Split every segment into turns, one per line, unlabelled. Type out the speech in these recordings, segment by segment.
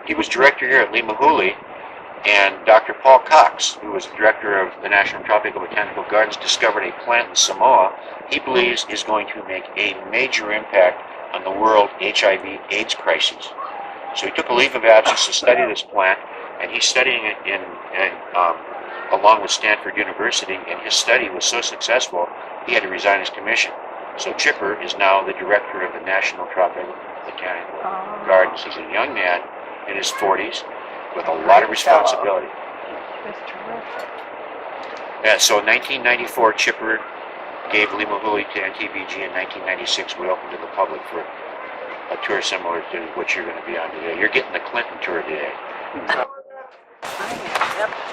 he was director here at Limahuli, and Dr. Paul Cox, who was the director of the National Tropical Botanical Gardens, discovered a plant in Samoa he believes is going to make a major impact on the world HIV/AIDS crisis. So he took a leave of absence to study this plant, and he's studying it along with Stanford University, and his study was so successful he had to resign his commission. So Chipper is now the director of the National Tropical Botanical Gardens. He's a young man in his 40s with a lot of responsibility.
That's terrific.
Yeah, so in 1994, Chipper gave Limahuli to NTBG. In 1996, we opened to the public for a tour similar to what you're going to be on today. You're getting the Clinton tour today.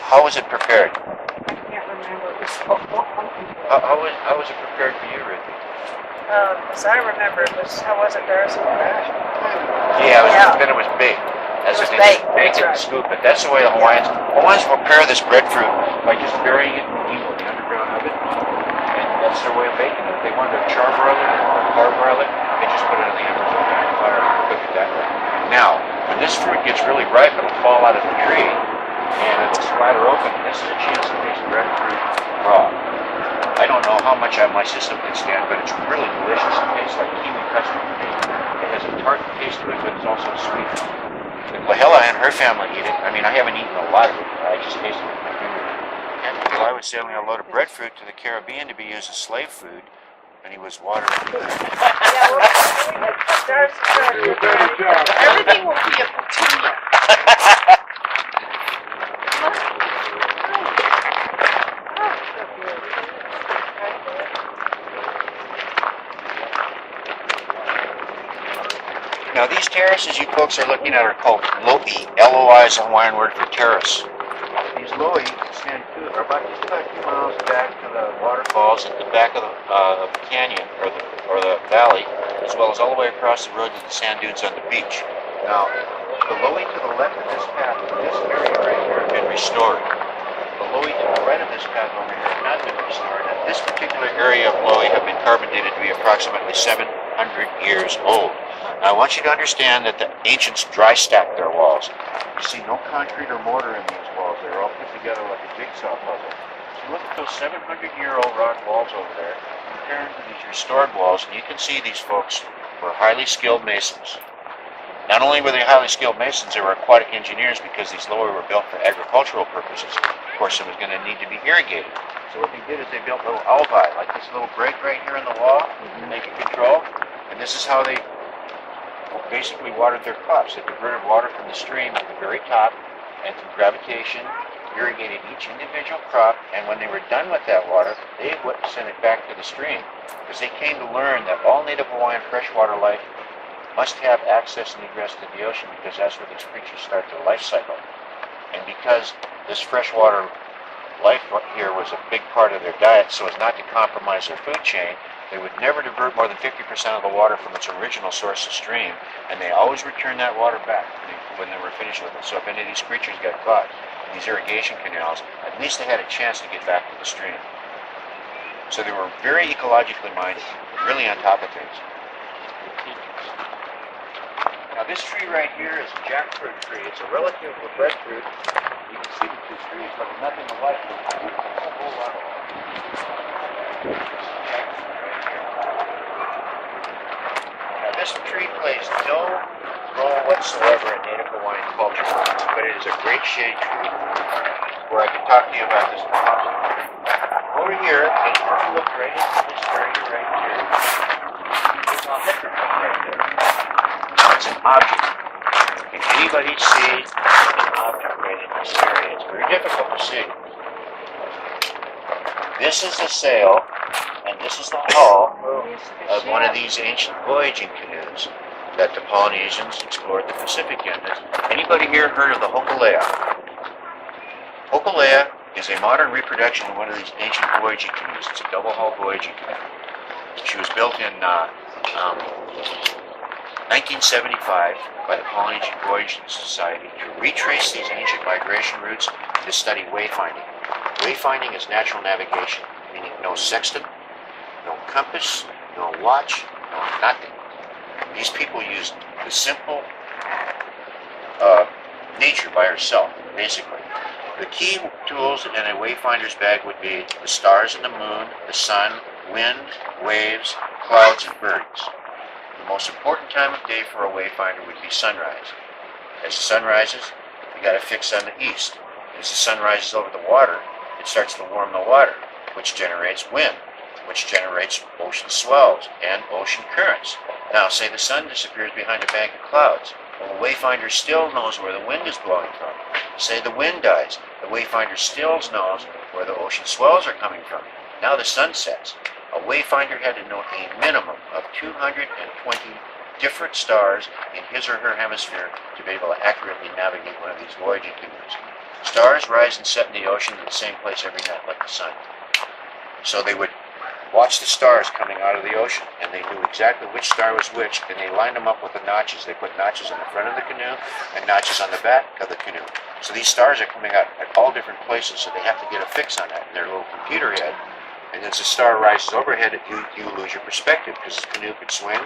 How was it prepared?
I can't remember. It was so long.
How was it prepared for you, Ruthie?
As I remember, how was it there?
Yeah, then it was baked.
It was baked.
Baked and scooped it. That's the way the Hawaiians prepare this breadfruit by just burying it in the underground oven. And that's their way of baking it. If they wanted to charbroil it or parboil it, they just put it on the underground fire and cook it that way. Now, when this fruit gets really ripe, it'll fall out of the tree and it'll splatter open. And this is a chance to taste breadfruit raw. I don't know how much my system can stand, but it's really delicious. It tastes like kiwi custard to me. It has a tart taste to it, but it's also sweet. Lahela and her family eat it. I mean, I haven't eaten a lot of it. I just tasted it with my fingers. Well, I was sailing a load of breadfruit to the Caribbean to be used as slave food, and he was watering it.
Everything will be a patina.
Now, these terraces you folks are looking at are called lo'i. L-O-I is a Hawaiian word for terrace. These lo'i are about 2 miles back to the waterfalls at the back of the canyon or the valley, as well as all the way across the road to the sand dunes on the beach. Now, the lo'i to the left of this path, this area right here, have been restored. The lo'i to the right of this path over here have not been restored. And this particular area of lo'i have been carbon dated to be approximately 700 years old. Now, I want you to understand that the ancients dry stacked their walls. You see no concrete or mortar in these walls. They're all put together like a jigsaw puzzle. So look at those 700-year-old rock walls over there, compare them to these restored walls, and you can see these folks were highly skilled masons. Not only were they highly skilled masons, they were aquatic engineers because these lo'i were built for agricultural purposes. Of course, it was going to need to be irrigated. So what they did is they built little alvae, like this little break right here in the wall, and they could control. And this is how they basically watered their crops. They diverted water from the stream at the very top, and through gravitation, irrigated each individual crop, and when they were done with that water, they would send it back to the stream, because they came to learn that all native Hawaiian freshwater life must have access and egress to the ocean, because that's where these creatures start their life cycle. And because this freshwater life here was a big part of their diet, so as not to compromise their food chain, they would never divert more than 50% of the water from its original source of stream, and they always return that water back when they were finished with it. So if any of these creatures got caught in these irrigation canals, at least they had a chance to get back to the stream. So they were very ecologically minded, really on top of things. Now this tree right here is a jackfruit tree. It's a relative of breadfruit. You can see the two trees look nothing alike. There's a whole lot of this tree plays no role whatsoever in native Hawaiian culture, but it is a great shade tree where I can talk to you about this. Over here, if you look right into this area right here, there's a hypocrite right there. It's an object. Can anybody see an object right in this area? It's very difficult to see. This is the sail, and this is the hull of one of these ancient voyaging canoes that the Polynesians explored the Pacific in. Has anybody here heard of the Hokulea? Hokulea is a modern reproduction of one of these ancient voyaging canoes. It's a double-hull voyaging canoe. She was built in 1975 by the Polynesian Voyaging Society to retrace these ancient migration routes to study wayfinding. Wayfinding is natural navigation, meaning no sextant, no compass, no watch, no nothing. These people used the simple nature by herself, basically. The key tools in a wayfinder's bag would be the stars and the moon, the sun, wind, waves, clouds, and birds. The most important time of day for a wayfinder would be sunrise. As the sun rises, you got to fix on the east. As the sun rises over the water, it starts to warm the water, which generates wind, which generates ocean swells and ocean currents. Now, say the sun disappears behind a bank of clouds. Well, the wayfinder still knows where the wind is blowing from. Say the wind dies, the wayfinder still knows where the ocean swells are coming from. Now the sun sets. A wayfinder had to know a minimum of 220 different stars in his or her hemisphere to be able to accurately navigate one of these voyaging canoes. Stars rise and set in the ocean in the same place every night, like the sun. So they would watch the stars coming out of the ocean, and they knew exactly which star was which, and they lined them up with the notches. They put notches on the front of the canoe and notches on the back of the canoe. So these stars are coming out at all different places, so they have to get a fix on that in their little computer head. And as the star rises overhead, you lose your perspective because the canoe could swing.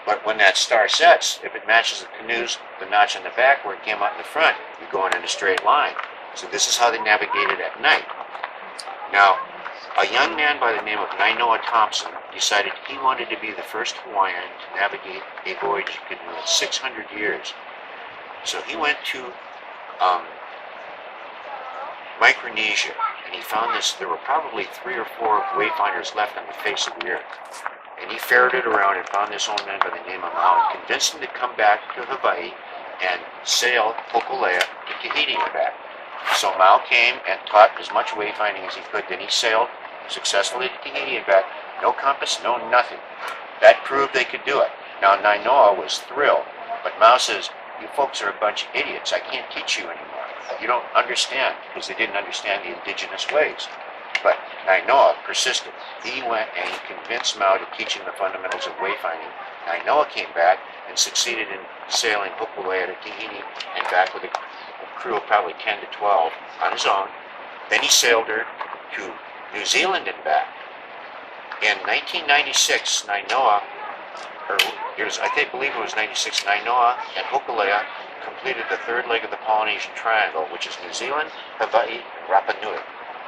But when that star sets, if it matches the canoe's, the notch on the back where it came out in the front, you're going in a straight line. So this is how they navigated at night. Now, a young man by the name of Nainoa Thompson decided he wanted to be the first Hawaiian to navigate a voyage canoe in 600 years. So he went to Micronesia, and he found this. There were probably 3 or 4 wayfinders left on the face of the earth. And he ferreted around and found this old man by the name of Mao and convinced him to come back to Hawaii and sail Hokulea to Tahiti and back. So Mao came and taught as much wayfinding as he could. Then he sailed successfully to Tahiti and back. No compass, no nothing. That proved they could do it. Now Nainoa was thrilled, but Mao says, "You folks are a bunch of idiots. I can't teach you anymore. You don't understand," because they didn't understand the indigenous ways. But Nainoa persisted. He went and he convinced Mao to teach him the fundamentals of wayfinding. Nainoa came back and succeeded in sailing Hokulea to Tahiti and back with a crew of probably 10 to 12 on his own. Then he sailed her to New Zealand and back. In 1996, Nainoa, I believe it was 96, Nainoa and Hokulea completed the third leg of the Polynesian Triangle, which is New Zealand, Hawaii, and Rapa Nui.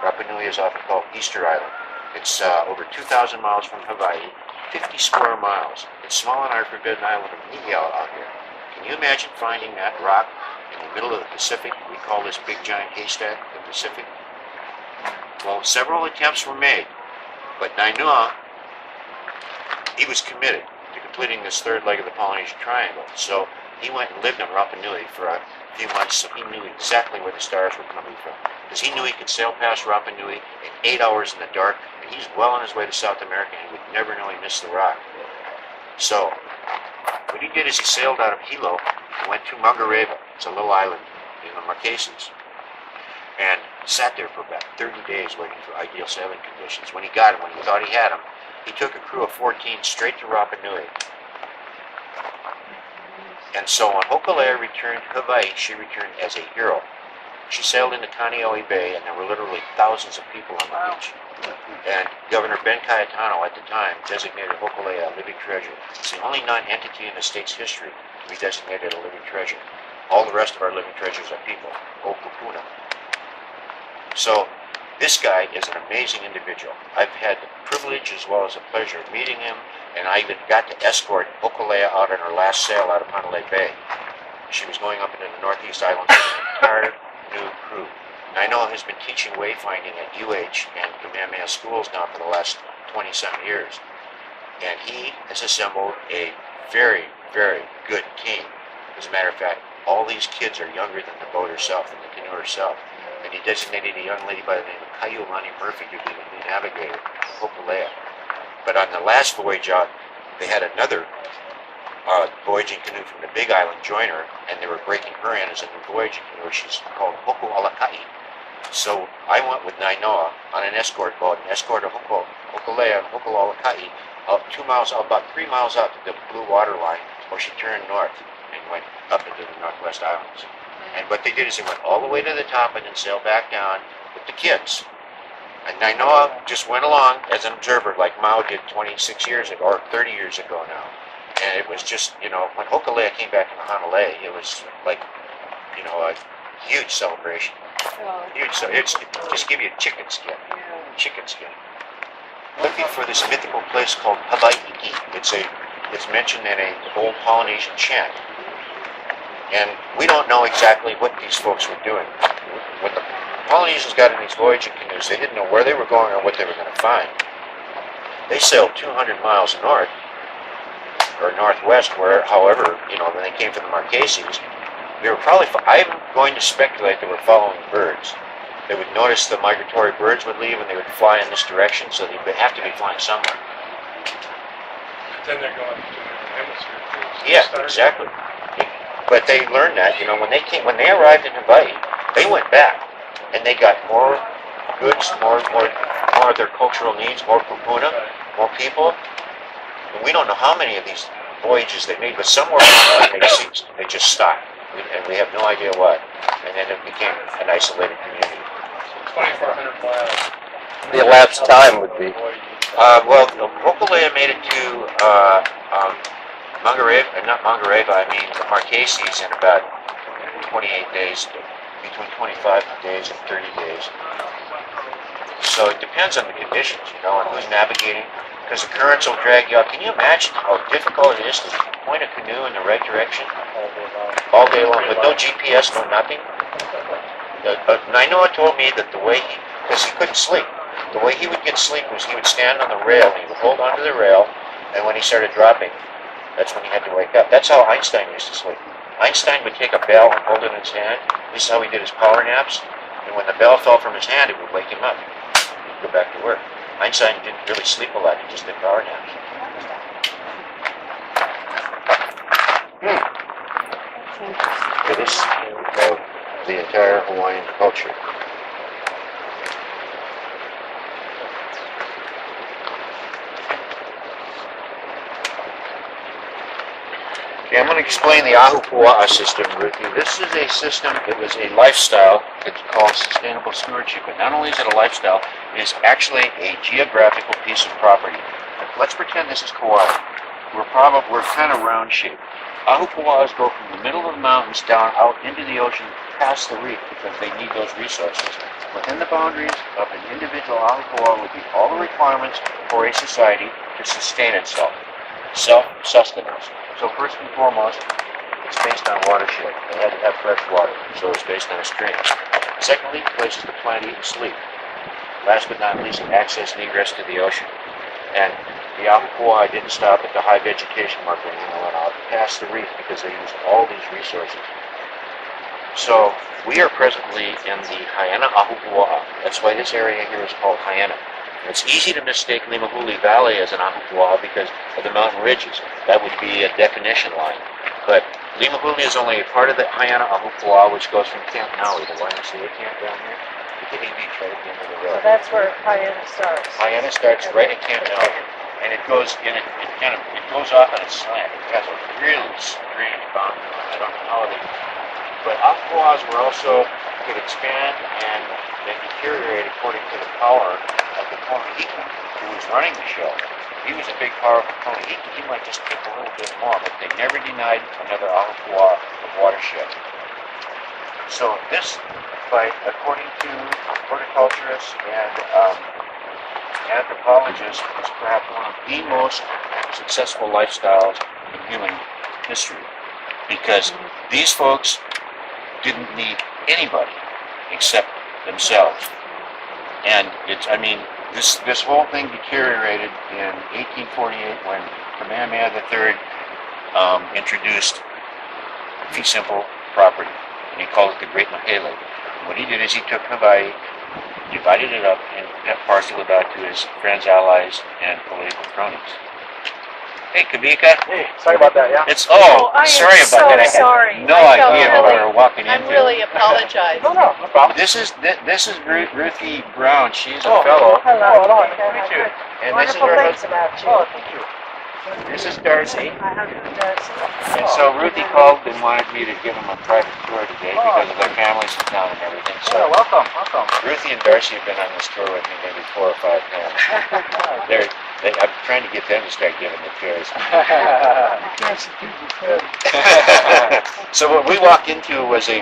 Rapa Nui is often called Easter Island. It's over 2,000 miles from Hawaii, 50 square miles. It's small on our forbidden island of Ni'ihau out here. Can you imagine finding that rock in the middle of the Pacific? We call this big giant haystack the Pacific. Well, several attempts were made, but Nainoa, he was committed to completing this third leg of the Polynesian Triangle. So he went and lived on Rapa Nui for a few months, so he knew exactly where the stars were coming from. Because he knew he could sail past Rapa Nui in 8 hours in the dark, and he's well on his way to South America, and he would never know he missed the rock. So, what he did is he sailed out of Hilo and went to Mangareva. It's a little island in the Marquesas, and sat there for about 30 days waiting for ideal sailing conditions. When he got him, when he thought he had him, he took a crew of 14 straight to Rapa Nui. And so when Hokulea returned to Hawaii, she returned as a hero. She sailed into Kaneohe Bay, and there were literally thousands of people on the beach. And Governor Ben Cayetano at the time designated Hokulea a living treasure. It's the only non-entity in the state's history to be designated a living treasure. All the rest of our living treasures are people, Okupuna. So this guy is an amazing individual. I've had the privilege as well as the pleasure of meeting him, and I even got to escort Hokulea out on her last sail out of Hanalei Bay. She was going up into the Northeast Islands with an entire new crew. Nainoa has been teaching wayfinding at UH and Kamehameha schools now for the last 20-some years. And he has assembled a very, very good team. As a matter of fact, all these kids are younger than the boat herself, than the canoe herself. And he designated a young lady by the name of Kaiulani Murphy to be the new navigator of Hokulea. But on the last voyage out, they had another voyaging canoe from the Big Island join her, and they were breaking her in as a new voyaging canoe. She's called Hoku Alakai. So I went with Nainoa on an escort boat and escorted Hokulea and Hoku Alakai about 3 miles out to the blue water line, where she turned north and went up into the Northwest Islands. And what they did is they went all the way to the top and then sailed back down with the kids. And Nainoa just went along as an observer like Mao did 26 years ago, or 30 years ago now. And it was just, when Hokulea came back into Hanalei, it was like you know, a huge celebration. Huge, so it's just give you a chicken skin. Chicken skin. Looking for this mythical place called Hawaii. It's mentioned in an old Polynesian chant. And we don't know exactly what these folks were doing. When the Polynesians got in these voyaging canoes, they didn't know where they were going or what they were going to find. They sailed 200 miles north, or northwest, however, you know, when they came to the Marquesas, they were probably, I'm going to speculate they were following birds. They would notice the migratory birds would leave and they would fly in this direction, so they would have to be flying somewhere.
Then they're going to the hemisphere.
Yeah, exactly. But they learned that, you know, when they arrived in Hawaii, they went back and they got more goods, more of their cultural needs, more kupuna, more people. And we don't know how many of these voyages they made, but somewhere along the way they ceased. They just stopped, and we have no idea why. And then it became an isolated community.
2,400 miles.
The elapsed time would be.
Well, Hokulea made it to the Marquesas in about 28 days, between 25 days and 30 days. So it depends on the conditions, you know, and who's navigating, because the currents will drag you out. Can you imagine how difficult it is to point a canoe in the right direction all day long with no GPS, no nothing? Nainoa told me that the way because he couldn't sleep, the way he would get sleep was he would stand on the rail, and he would hold onto the rail, and when he started dropping, that's when he had to wake up. That's how Einstein used to sleep. Einstein would take a bell and hold it in his hand. This is how he did his power naps. And when the bell fell from his hand, it would wake him up. He'd go back to work. Einstein didn't really sleep a lot. He just did power naps. So this is the entire Hawaiian culture. Okay, I'm going to explain the Ahupua'a system, Ruthie. This is a system, it was a lifestyle. It's called sustainable stewardship. But not only is it a lifestyle, it is actually a geographical piece of property. Let's pretend this is Kauai. We're kind of round shaped. Ahupua'as go from the middle of the mountains down out into the ocean past the reef because they need those resources. Within the boundaries of an individual Ahupua'a would be all the requirements for a society to sustain itself. Self-sustenance. So first and foremost, it's based on watershed. They had to have fresh water, so it's based on a stream. Secondly, places to plant, eat, and sleep. Last but not least, access and egress to the ocean. And the Ahupua'a didn't stop at the high vegetation marker and went out past the reef because they used all these resources. So we are presently in the Haena Ahupua'a. That's why this area here is called Haena. It's easy to mistake Limahuli Valley as an Ahupua'a because of the mountain ridges. That would be a definition line. But Limahuli is only a part of the Haena Ahupua'a, which goes from Camp Maui, the YMCA camp down here, to Kitty Beach right at the end of the road.
So that's where Haena starts.
Haena starts right at Camp Maui, and it goes in it goes off on a slant. It has a really strange boundary. I don't know how they. But Ahupua'as were also could expand and deteriorate according to the power of the Konahiki who was running the show. He was a big, powerful Konahiki. He might just take a little bit more, but they never denied another Ahupua'a of watershed. So this, according to horticulturists and anthropologists, is perhaps one of the most successful lifestyles in human history, because these folks didn't need anybody except themselves. And this whole thing deteriorated in 1848 when Kamehameha III introduced fee simple property, and he called it the Great Mahele. What he did is he took Hawaii, divided it up, and parceled it out to his friends, allies, and political cronies. Hey, Kamika.
Hey, sorry about that, yeah.
Sorry about that. I had no idea what we were walking into.
I'm really apologize.
No problem.
This is Ruthie Brown. She's a fellow.
Hello.
Me too. And this is
Wonderful
her
things about you.
Oh, thank you.
This is Darcy.
My husband Darcy.
And so Ruthie called and wanted me to give him a private tour today because of their families in town and everything.
Yeah,
So
welcome.
Ruthie and Darcy have been on this tour with me maybe 4 or 5 times. I'm trying to get them to start giving the tours. So what we walked into was a